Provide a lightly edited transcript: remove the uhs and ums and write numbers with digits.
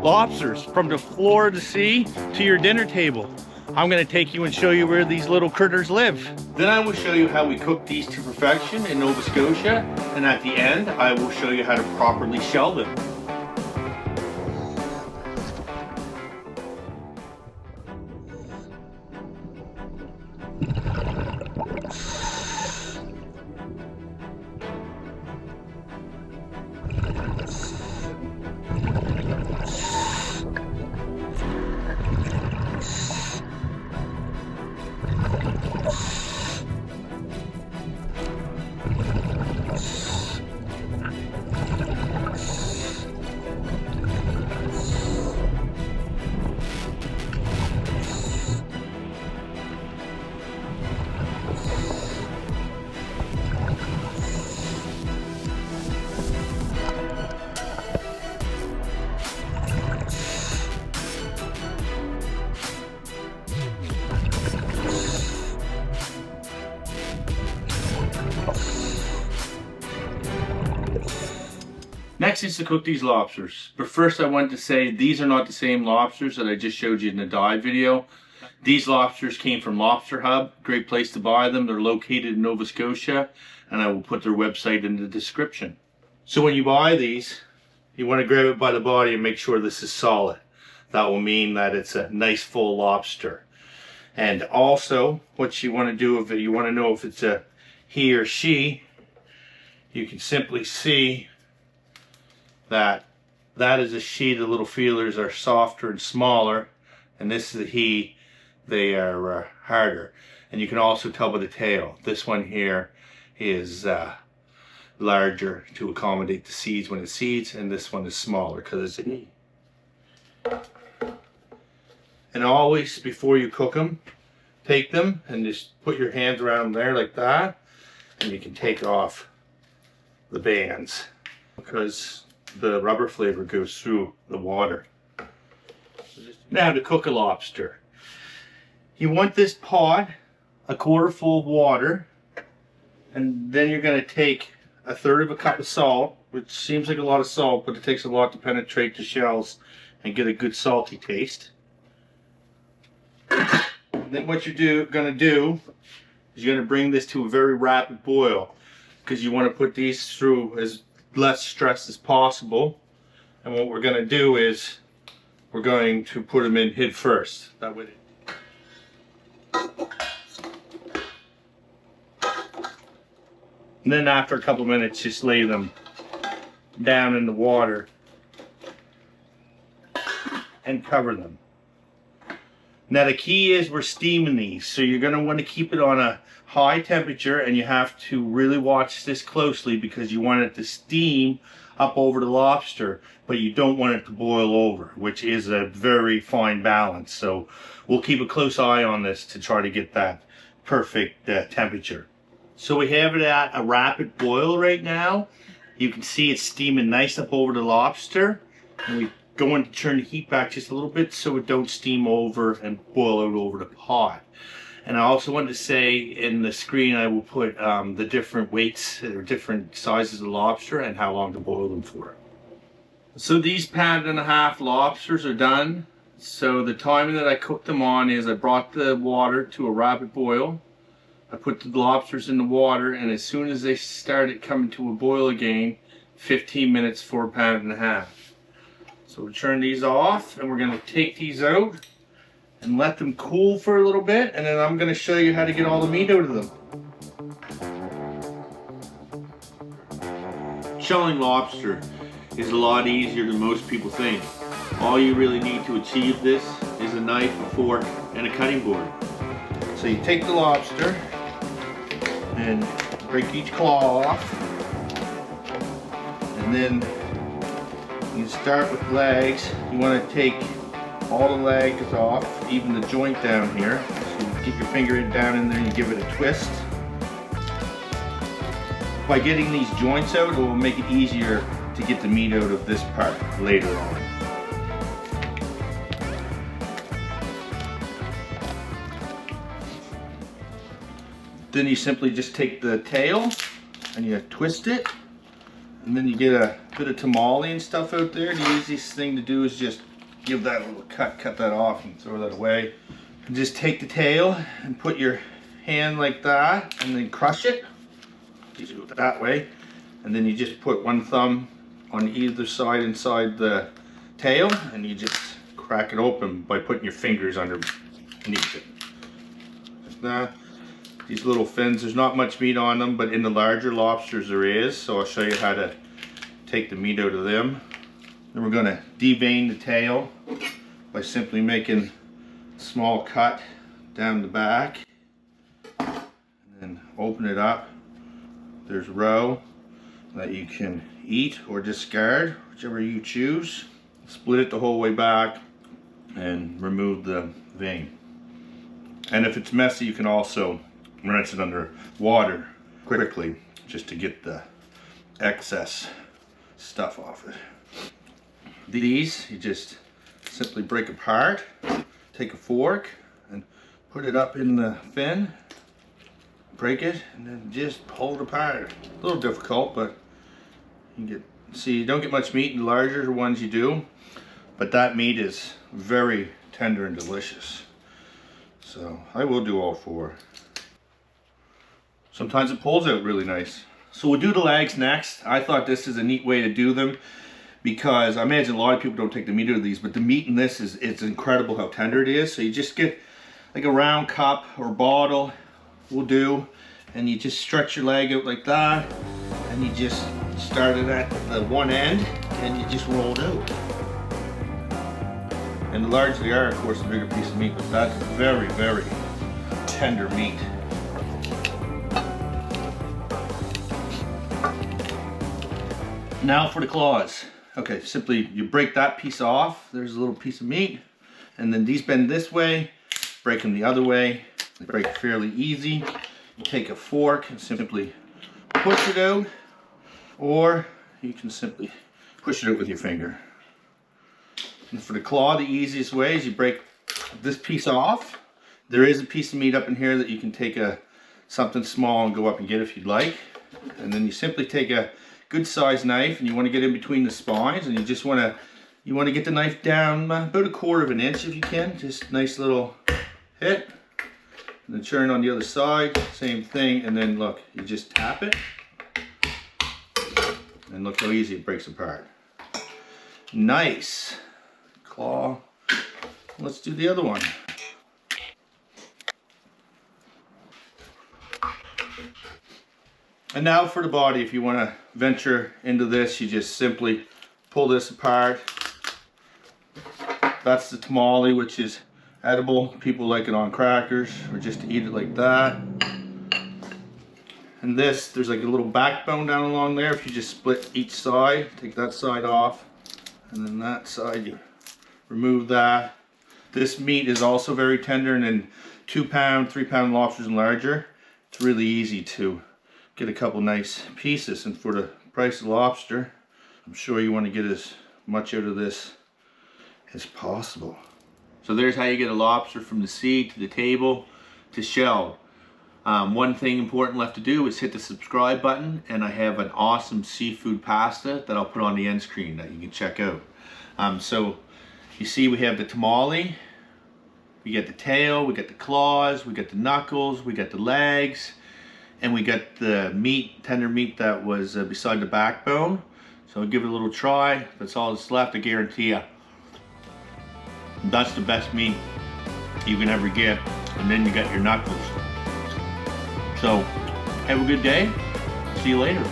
lobsters from the floor of the sea to your dinner table. I'm gonna take you and show you where these little critters live. Then I will show you how we cook these to perfection in Nova Scotia. And at the end, I will show you how to properly shell them. Next is to cook these lobsters. But first I want to say these are not the same lobsters that I just showed you in the dive video. These lobsters came from Lobster Hub. Great place to buy them. They're located in Nova Scotia, and I will put their website in the description. So when you buy these, you want to grab it by the body and make sure this is solid. That will mean that it's a nice full lobster. And also what you want to do if you want to know if it's a he or she, you can simply see that is a she. The little feelers are softer and smaller, and this is a he. They are harder. And you can also tell by the tail. This one here is larger to accommodate the seeds when it seeds, and this one is smaller because it's a he. And always before you cook them, take them and just put your hands around them there like that, and you can take off the bands because the rubber flavor goes through the water. Now to cook a lobster. You want this pot a quarter full of water, and then you're going to take a third of a cup of salt, which seems like a lot of salt, but it takes a lot to penetrate the shells and get a good salty taste. And then what you're going to do is you're going to bring this to a very rapid boil, because you want to put these through as less stress as possible. And what we're going to do is we're going to put them in head first. That way. And then after a couple minutes, just lay them down in the water and cover them. Now the key is we're steaming these, so you're going to want to keep it on a high temperature, and you have to really watch this closely because you want it to steam up over the lobster, but you don't want it to boil over, which is a very fine balance. So we'll keep a close eye on this to try to get that perfect temperature. So we have it at a rapid boil right now. You can see it's steaming nice up over the lobster, and we're going to turn the heat back just a little bit so it don't steam over and boil out over the pot. And I also wanted to say in the screen I will put the different weights or different sizes of lobster and how long to boil them for. So these pound-and-a-half lobsters are done. So the timing that I cooked them on is I brought the water to a rapid boil. I put the lobsters in the water, and as soon as they started coming to a boil again, 15 minutes for a pound-and-a-half. So we'll turn these off, and we're going to take these out and let them cool for a little bit, and then I'm going to show you how to get all the meat out of them. Shelling lobster is a lot easier than most people think. All you really need to achieve this is a knife, a fork, and a cutting board. So you take the lobster and break each claw off, and then you start with legs. You want to take all the legs off, even the joint down here. So you get your finger down in there and you give it a twist. By getting these joints out, it will make it easier to get the meat out of this part later on. Then you simply just take the tail and you twist it, and then you get a bit of tamale and stuff out there. The easiest thing to do is just give that a little cut that off and throw that away. And just take the tail and put your hand like that and then crush it. You do it that way. And then you just put one thumb on either side inside the tail and you just crack it open by putting your fingers underneath it. Like that. These little fins, there's not much meat on them, but in the larger lobsters there is, so I'll show you how to take the meat out of them. Then we're going to devein the tail by simply making a small cut down the back and then open it up. There's a row that you can eat or discard, whichever you choose. Split it the whole way back and remove the vein. And if it's messy, you can also rinse it under water quickly just to get the excess stuff off it. These you just simply break apart, take a fork and put it up in the fin, break it, and then just pull it apart. A little difficult, but you get, see, you don't get much meat in the larger ones you do, but that meat is very tender and delicious. So I will do all four. Sometimes it pulls out really nice. So we'll do the legs next. I thought this is a neat way to do them because I imagine a lot of people don't take the meat out of these, but the meat in this is, it's incredible how tender it is. So you just get like a round cup or bottle will do, and you just stretch your leg out like that, and you just start it at the one end and you just roll it out. And the larger they are, of course, the bigger piece of meat, but that's very, very tender meat. Now for the claws. Okay, simply you break that piece off. There's a little piece of meat. And then these bend this way, break them the other way. They break fairly easy. You take a fork and simply push it out, or you can simply push it out with your finger. And for the claw, the easiest way is you break this piece off. There is a piece of meat up in here that you can take something small and go up and get if you'd like. And then you simply take a good sized knife and you want to get in between the spines, and you just want to get the knife down about 1/4 inch if you can. Just nice little hit. And then turn on the other side, same thing, and then look, you just tap it. And look how easy it breaks apart. Nice. Claw. Let's do the other one. And now for the body, if you want to venture into this, you just simply pull this apart. That's the tamale, which is edible. People like it on crackers or just to eat it like that. And this, there's like a little backbone down along there. If you just split each side, take that side off, and then that side, you remove that. This meat is also very tender, and in 2-pound, 3-pound lobsters and larger, it's really easy to get a couple nice pieces. And for the price of lobster, I'm sure you want to get as much out of this as possible. So there's how you get a lobster from the sea to the table to shell. One thing important left to do is hit the subscribe button, and I have an awesome seafood pasta that I'll put on the end screen that you can check out. So you see we have the tamale, we get the tail, we get the claws, we get the knuckles, we get the legs, and we got the meat, tender meat that was beside the backbone. So I'll give it a little try. That's all that's left, I guarantee you. That's the best meat you can ever get. And then you got your knuckles. So have a good day. See you later.